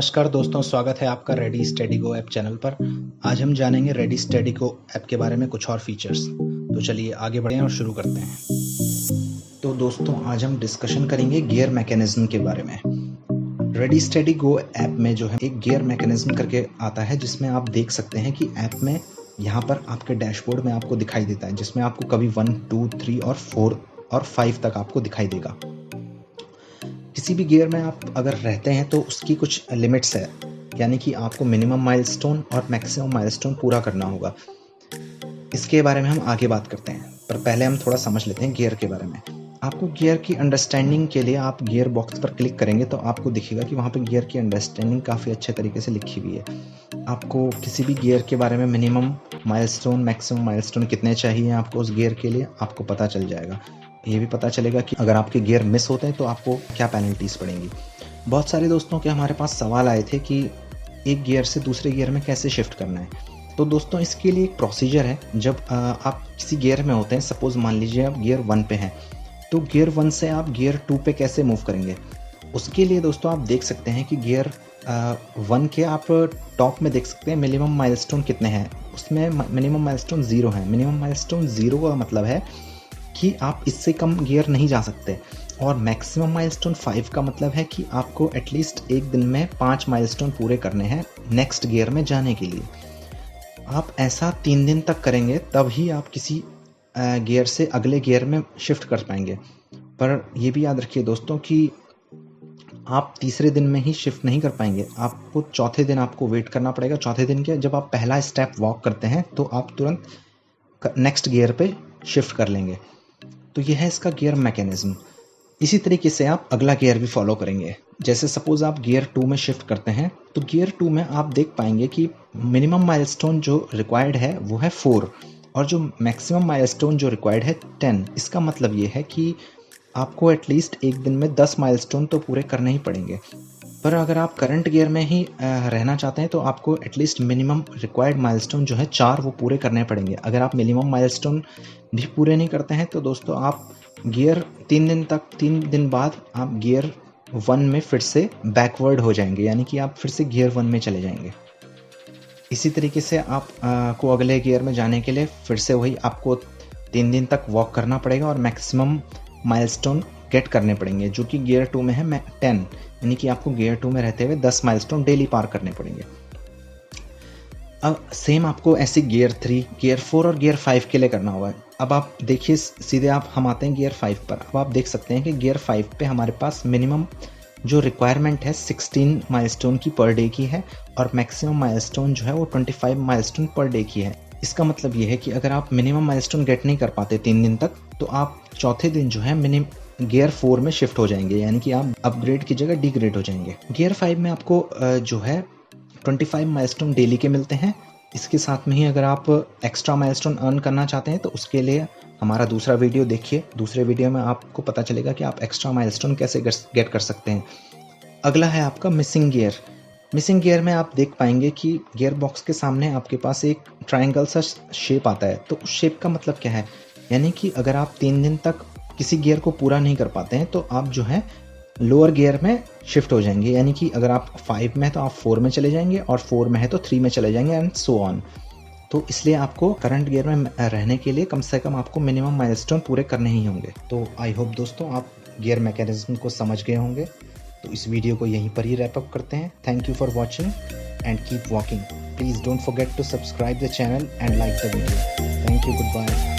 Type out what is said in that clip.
नमस्कार दोस्तों, स्वागत है आपका रेडी स्टडी गो ऐप चैनल पर। आज हम जानेंगे रेडी स्टडी गो ऐप के बारे में कुछ और फीचर्स। तो चलिए आगे बढ़ें और शुरू करते हैं। तो दोस्तों, आज हम डिस्कशन करेंगे गियर मैकेनिज्म के बारे में। रेडी स्टडी गो ऐप में जो है एक गियर मैकेनिज्म करके आता है, जिसमें आप देख सकते हैं कि ऐप में यहाँ पर आपके डैशबोर्ड में आपको दिखाई देता है, जिसमें आपको कभी 1, 2, 3 और 4 और 5 तक आपको दिखाई देगा। किसी भी गियर में आप अगर रहते हैं तो उसकी कुछ लिमिट्स है, यानी कि आपको मिनिमम माइलस्टोन और मैक्सिमम माइलस्टोन पूरा करना होगा। इसके बारे में हम आगे बात करते हैं, पर पहले हम थोड़ा समझ लेते हैं गियर के बारे में। आपको गियर की अंडरस्टैंडिंग के लिए आप गियर बॉक्स पर क्लिक करेंगे तो आपको दिखेगा कि वहाँ पे गियर की अंडरस्टैंडिंग काफ़ी अच्छे तरीके से लिखी हुई है। आपको किसी भी गियर के बारे में मिनिमम माइलस्टोन, मैक्सिमम माइलस्टोन कितने चाहिए आपको उस गियर के लिए, आपको पता चल जाएगा। ये भी पता चलेगा कि अगर आपके गियर मिस होते हैं तो आपको क्या पेनल्टीज़ पड़ेंगी। बहुत सारे दोस्तों के हमारे पास सवाल आए थे कि एक गियर से दूसरे गियर में कैसे शिफ्ट करना है। तो दोस्तों, इसके लिए एक प्रोसीजर है। जब आप किसी गियर में होते हैं, सपोज़ मान लीजिए आप गियर 1 पे हैं, तो गियर 1 से आप गियर 2 पे कैसे मूव करेंगे। उसके लिए दोस्तों आप देख सकते हैं कि गियर 1 के आप टॉप में देख सकते हैं मिनिमम माइलस्टोन कितने हैं। उसमें मिनिमम माइलस्टोन 0 है। मिनिमम माइलस्टोन 0 का मतलब है कि आप इससे कम गियर नहीं जा सकते, और मैक्सिमम माइलस्टोन 5 का मतलब है कि आपको एटलीस्ट एक दिन में 5 माइलस्टोन पूरे करने हैं नेक्स्ट गियर में जाने के लिए। आप ऐसा 3 दिन तक करेंगे तब ही आप किसी गियर से अगले गियर में शिफ्ट कर पाएंगे। पर यह भी याद रखिए दोस्तों कि आप तीसरे दिन में ही शिफ्ट नहीं कर पाएंगे। आपको चौथे दिन आपको वेट करना पड़ेगा। चौथे दिन के जब आप पहला स्टेप वॉक करते हैं तो आप तुरंत नेक्स्ट गियर पे शिफ्ट कर लेंगे। तो यह है इसका गियर मैकेनिज्म। इसी तरीके से आप अगला गियर भी फॉलो करेंगे। जैसे सपोज आप गियर 2 में शिफ्ट करते हैं, तो गियर 2 में आप देख पाएंगे कि मिनिमम माइलस्टोन जो रिक्वायर्ड है वो है 4, और जो मैक्सिमम माइलस्टोन जो रिक्वायर्ड है 10। इसका मतलब ये है कि आपको एटलीस्ट एक दिन में 10 माइलस्टोन तो पूरे करने ही पड़ेंगे। पर अगर आप करंट गियर में ही रहना चाहते हैं तो आपको एटलीस्ट मिनिमम रिक्वायर्ड माइलस्टोन जो है 4 वो पूरे करने पड़ेंगे। अगर आप मिनिमम माइलस्टोन भी पूरे नहीं करते हैं तो दोस्तों आप गियर 3 दिन बाद आप गियर 1 में फिर से बैकवर्ड हो जाएंगे, यानी कि आप फिर से गियर 1 में चले जाएंगे। इसी तरीके से आप को अगले गियर में जाने के लिए फिर से वही आपको 3 दिन तक वॉक करना पड़ेगा और मैक्सिमम माइलस्टोन गेट करने पड़ेंगे, जो कि गियर 2 में है 10, यानी कि आपको गियर 2 में रहते हुए 10 माइलस्टोन डेली पार करने पड़ेंगे। अब सेम आपको ऐसे गियर 3, गियर 4 और गियर 5 के लिए करना होगा। अब आप देखिए, सीधे हम आते हैं गियर 5 पर। अब आप देख सकते हैं कि गियर 5 पे हमारे पास मिनिमम जो रिक्वायरमेंट है 16 माइलस्टोन की पर डे की है, और मैक्सिमम माइलस्टोन जो है वो 25 माइलस्टोन पर डे की है। इसका मतलब ये है कि अगर आप मिनिमम माइलस्टोन गेट नहीं कर पाते 3 दिन तक, तो आप चौथे दिन जो है गियर 4 में शिफ्ट हो जाएंगे, यानी कि आप अपग्रेड की जगह डिग्रेड हो जाएंगे। गियर 5 में आपको जो है 25 माइलस्टोन डेली के मिलते हैं। इसके साथ में ही अगर आप एक्स्ट्रा माइलस्टोन अर्न करना चाहते हैं तो उसके लिए हमारा दूसरा वीडियो देखिए। दूसरे वीडियो में आपको पता चलेगा कि आप एक्स्ट्रा माइलस्टोन कैसे गेट कर सकते हैं। अगला है आपका मिसिंग गियर। मिसिंग गियर में आप देख पाएंगे कि गियर बॉक्स के सामने आपके पास एक ट्रायंगल सा शेप आता है। तो उस शेप का मतलब क्या है, यानी कि अगर आप 3 दिन तक किसी गियर को पूरा नहीं कर पाते हैं तो आप जो है लोअर गियर में शिफ्ट हो जाएंगे, यानी कि अगर आप 5 में है तो आप 4 में चले जाएंगे, और 4 में है तो 3 में चले जाएंगे, एंड सो ऑन। तो इसलिए आपको करंट गियर में रहने के लिए कम से कम आपको मिनिमम माइलस्टोन पूरे करने ही होंगे। तो आई होप दोस्तों आप गियर मैकेनिज्म को समझ गए होंगे। तो इस वीडियो को यहीं पर ही रैप अप करते हैं। Thank you for watching and keep walking. Please don't forget to subscribe the channel and like the video. Thank you, good bye.